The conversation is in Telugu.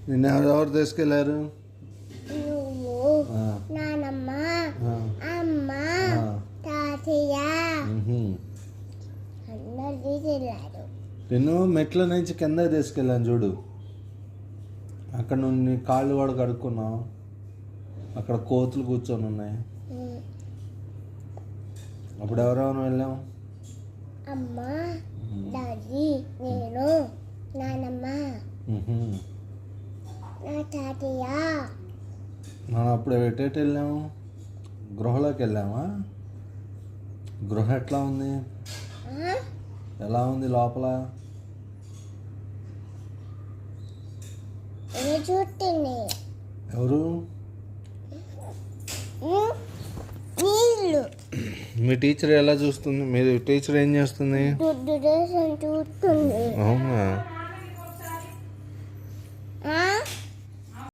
నిన్న ఎవరు తీసుకెళ్ళారు? నువ్వు, నానమ్మ, అమ్మ, తాతయ్య అందరు తీసుకెళ్ళారు. నేను మెట్ల నుంచి కింద తీసుకెళ్ళాను చూడు. అక్కడ నుండి కాళ్ళు కూడా కడుక్కున్నావు. అక్కడ కోతులు కూర్చొని ఉన్నాయి. అప్పుడు ఎవరెవరు వెళ్ళాం? అమ్మ, డాడీ, నేను, నానమ్మ, నా తాతయ్య. మనం అప్పుడు ఎటు వెళ్ళాము? గృహలోకి వెళ్ళామా? గృహ ఎట్లా ఉంది? ఎలా ఉంది లోపల? చూస్తుంది. ఎవరు? నీళ్ళు. మీ టీచర్ ఎలా చూస్తుంది? మీరు టీచర్ ఏం చేస్తుంది? చూస్తుంది. అవునా?